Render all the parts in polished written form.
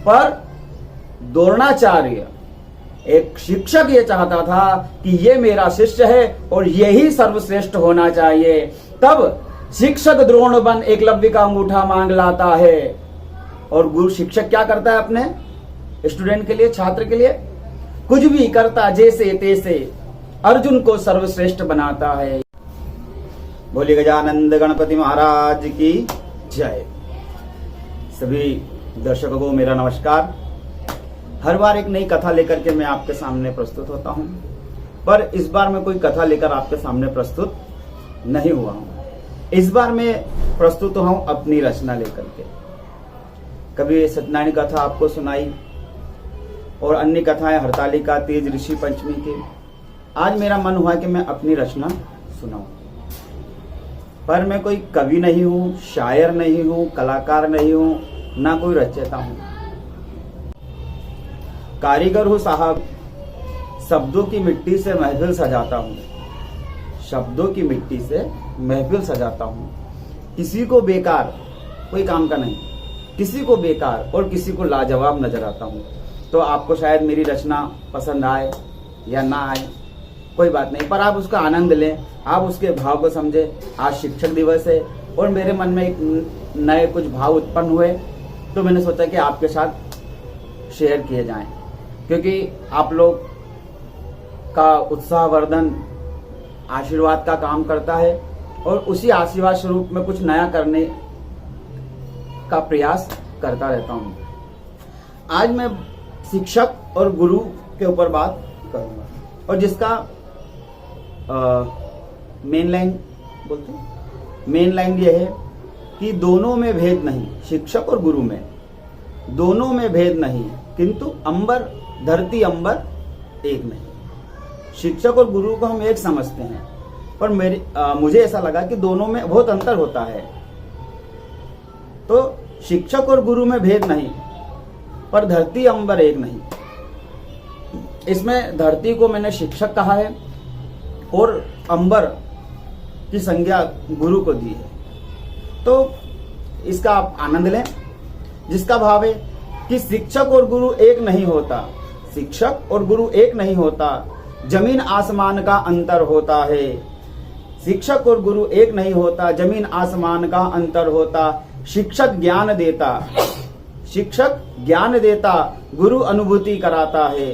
पर द्रोणाचार्य एक शिक्षक ये चाहता था कि ये मेरा शिष्य है और यही सर्वश्रेष्ठ होना चाहिए। तब शिक्षक द्रोण बन एकलव्य का अंगूठा मांग लाता है। और गुरु शिक्षक क्या करता है अपने स्टूडेंट के लिए, छात्र के लिए? कुछ भी करता जैसे तैसे, अर्जुन को सर्वश्रेष्ठ बनाता है। बोलिए गजानंद गणपति महाराज की जय। सभी दर्शकों को मेरा नमस्कार। हर बार एक नई कथा लेकर के मैं आपके सामने प्रस्तुत होता हूं, पर इस बार मैं कोई कथा लेकर आपके सामने प्रस्तुत नहीं हुआ हूं। इस बार मैं प्रस्तुत हुआ हूं अपनी रचना लेकर के। कभी सत्यनारायण कथा आपको सुनाई और अन्य कथाएं हरतालिका, तीज, ऋषि पंचमी की। आज मेरा मन हुआ कि मैं अपनी रचना सुनाऊं, पर मैं कोई कवि नहीं हूं, शायर नहीं हूं, कलाकार नहीं हूं, ना कोई रचयिता हूं। कारीगर हूं साहब, शब्दों की मिट्टी से महफिल सजाता हूं, शब्दों की मिट्टी से महफिल सजाता हूं। किसी को बेकार कोई काम का नहीं, किसी को बेकार और किसी को लाजवाब नजर आता हूं। तो आपको शायद मेरी रचना पसंद आए या ना आए, कोई बात नहीं, पर आप उसका आनंद लें, आप उसके भाव को समझे। आज शिक्षक दिवस है और मेरे मन में एक नए कुछ भाव उत्पन्न हुए, तो मैंने सोचा कि आपके साथ शेयर किए जाएं, क्योंकि आप लोग का उत्साहवर्धन आशीर्वाद का काम करता है और उसी आशीर्वाद स्वरूप में कुछ नया करने का प्रयास करता रहता हूं। आज मैं शिक्षक और गुरु के ऊपर बात करूंगा, और जिसका मेन लाइन बोलते हैं, मेन लाइन ये है कि दोनों में भेद नहीं, शिक्षक और गुरु में दोनों में भेद नहीं, किंतु अंबर धरती अंबर एक नहीं। शिक्षक और गुरु को हम एक समझते हैं, पर मुझे ऐसा लगा कि दोनों में बहुत अंतर होता है। तो शिक्षक और गुरु में भेद नहीं, पर धरती अंबर एक नहीं। इसमें धरती को मैंने शिक्षक कहा है और अंबर की संज्ञा गुरु को दी है। तो इसका आप आनंद लें, जिसका भाव है कि शिक्षक और गुरु एक नहीं होता, शिक्षक और गुरु एक नहीं होता, जमीन आसमान का अंतर होता है। शिक्षक और गुरु एक नहीं होता, जमीन आसमान का अंतर होता। शिक्षक ज्ञान देता, शिक्षक ज्ञान देता, गुरु अनुभूति कराता है।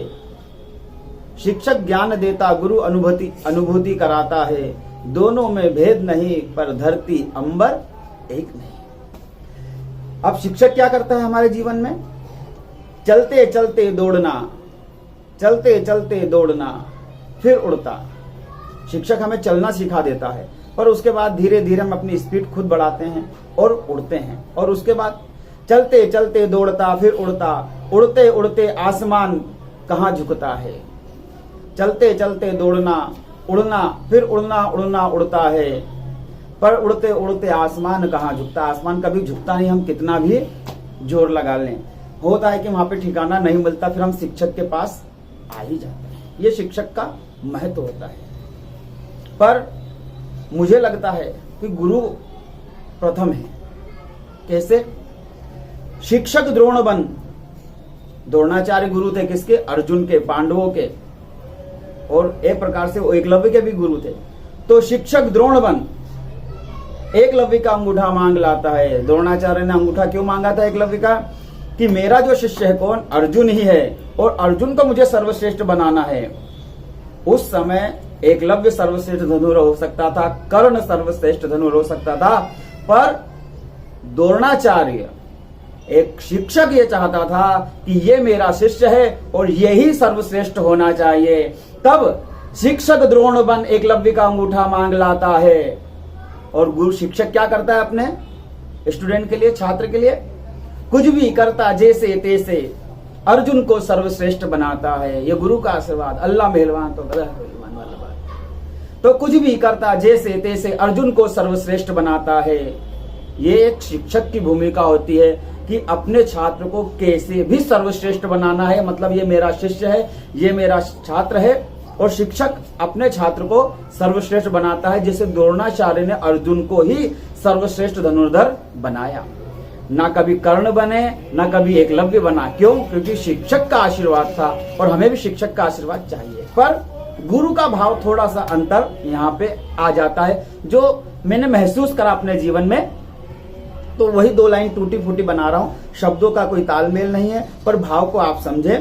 शिक्षक ज्ञान देता, गुरु अनुभूति कराता है। दोनों में भेद नहीं, पर धरती अंबर एक नहीं। अब शिक्षक क्या करता है हमारे जीवन में? चलते चलते दौड़ना, चलते चलते दौड़ना, फिर उड़ता। शिक्षक हमें चलना सिखा देता है, पर उसके बाद धीरे धीरे हम अपनी स्पीड खुद बढ़ाते हैं और उड़ते हैं। और उसके बाद चलते चलते दौड़ता, फिर उड़ता, उड़ते उड़ते आसमान कहाँ झुकता है। चलते चलते दौड़ना, उड़ना, फिर उड़ना, उड़ना उड़ता है, पर उड़ते उड़ते आसमान कहाँ झुकता। आसमान कभी झुकता नहीं, हम कितना भी जोर लगा लें। होता है कि वहां पे ठिकाना नहीं मिलता, फिर हम शिक्षक के पास आ ही जाते हैं। ये शिक्षक का महत्व होता है। पर मुझे लगता है कि गुरु प्रथम है। कैसे? शिक्षक द्रोण बन, द्रोणाचार्य गुरु थे किसके? अर्जुन के, पांडवों के, और एक प्रकार से वो एकलव्य के भी गुरु थे। तो शिक्षक द्रोण बन एकलव्य का अंगूठा मांग लाता है। द्रोणाचार्य ने अंगूठा क्यों मांगा था एकलव्य का? कि मेरा जो शिष्य है कौन? अर्जुन ही है, और अर्जुन को मुझे सर्वश्रेष्ठ बनाना है। उस समय एकलव्य सर्वश्रेष्ठ धनुर हो सकता था, कर्ण सर्वश्रेष्ठ धनुर हो सकता था, पर द्रोणाचार्य एक शिक्षक ये चाहता था कि ये मेरा शिष्य है और यही सर्वश्रेष्ठ होना चाहिए। तब शिक्षक द्रोण बन एकलव्य का अंगूठा मांग लाता है। और गुरु शिक्षक क्या करता है अपने स्टूडेंट के लिए, छात्र के लिए? कुछ भी करता जैसे तैसे, अर्जुन को सर्वश्रेष्ठ बनाता है। ये गुरु का आशीर्वाद। अल्लाह मेहरबान तो बड़ा मेहरबान वाला बात। तो कुछ भी करता जैसे तैसे, अर्जुन को सर्वश्रेष्ठ बनाता है। ये एक शिक्षक की भूमिका होती है कि अपने छात्र को कैसे भी सर्वश्रेष्ठ बनाना है। मतलब ये मेरा शिष्य है, ये मेरा छात्र है, और शिक्षक अपने छात्र को सर्वश्रेष्ठ बनाता है। जैसे द्रोणाचार्य ने अर्जुन को ही सर्वश्रेष्ठ धनुर्धर बनाया। ना कभी कर्ण बने, ना कभी एकलव्य बना। क्यों? क्योंकि शिक्षक का आशीर्वाद था और हमें भी शिक्षक का आशीर्वाद चाहिए। पर गुरु का भाव थोड़ा सा अंतर यहाँ पे आ जाता है, जो मैंने महसूस करा अपने जीवन में। तो वही 2 लाइन टूटी फूटी बना रहा हूं, शब्दों का कोई तालमेल नहीं है, पर भाव को आप समझे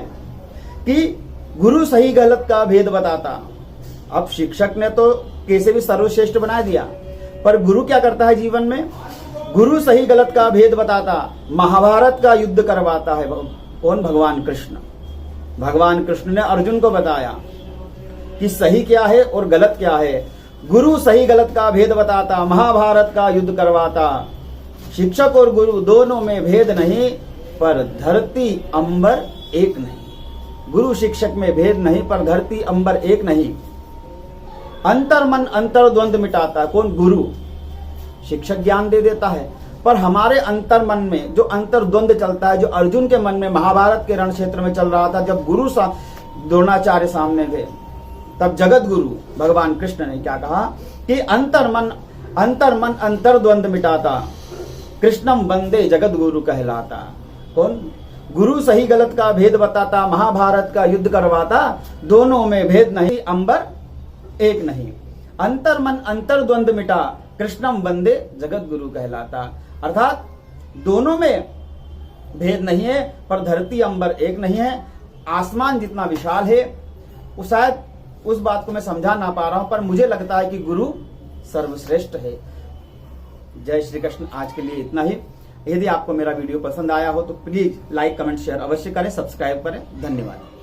कि गुरु सही गलत का भेद बताता। अब शिक्षक ने तो कैसे भी सर्वश्रेष्ठ बना दिया, पर गुरु क्या करता है जीवन में? गुरु सही गलत का भेद बताता, महाभारत का युद्ध करवाता है। कौन? भगवान कृष्ण। भगवान कृष्ण ने अर्जुन को बताया कि सही क्या है और गलत क्या है। गुरु सही गलत का भेद बताता, महाभारत का युद्ध करवाता। शिक्षक और गुरु दोनों में भेद नहीं, पर धरती अंबर एक नहीं। गुरु शिक्षक में भेद नहीं, पर धरती अंबर एक नहीं। अंतर मन अंतर द्वंद्व मिटाता। कौन? गुरु। शिक्षक ज्ञान दे देता है, पर हमारे अंतर मन में जो अंतर द्वंद्व चलता है, जो अर्जुन के मन में महाभारत के रण क्षेत्र में चल रहा था, जब गुरु द्रोणाचार्य सामने थे, तब जगत गुरु भगवान कृष्ण ने क्या कहा कि अंतर मन अंतर द्वंद्व मिटाता, कृष्णम वंदे जगत गुरु कहलाता। कौन? गुरु सही गलत का भेद बताता, महाभारत का युद्ध करवाता, दोनों में भेद नहीं, अंबर एक नहीं। अंतर मन अंतर द्वंद्व मिटा, कृष्णम वंदे जगत गुरु कहलाता। अर्थात दोनों में भेद नहीं है, पर धरती अंबर एक नहीं है। आसमान जितना विशाल है, वो शायद उस बात को मैं समझा ना पा रहा हूं, पर मुझे लगता है कि गुरु सर्वश्रेष्ठ है। जय श्री कृष्ण। आज के लिए इतना ही। यदि आपको मेरा वीडियो पसंद आया हो तो प्लीज लाइक कमेंट शेयर अवश्य करें, सब्सक्राइब करें। धन्यवाद।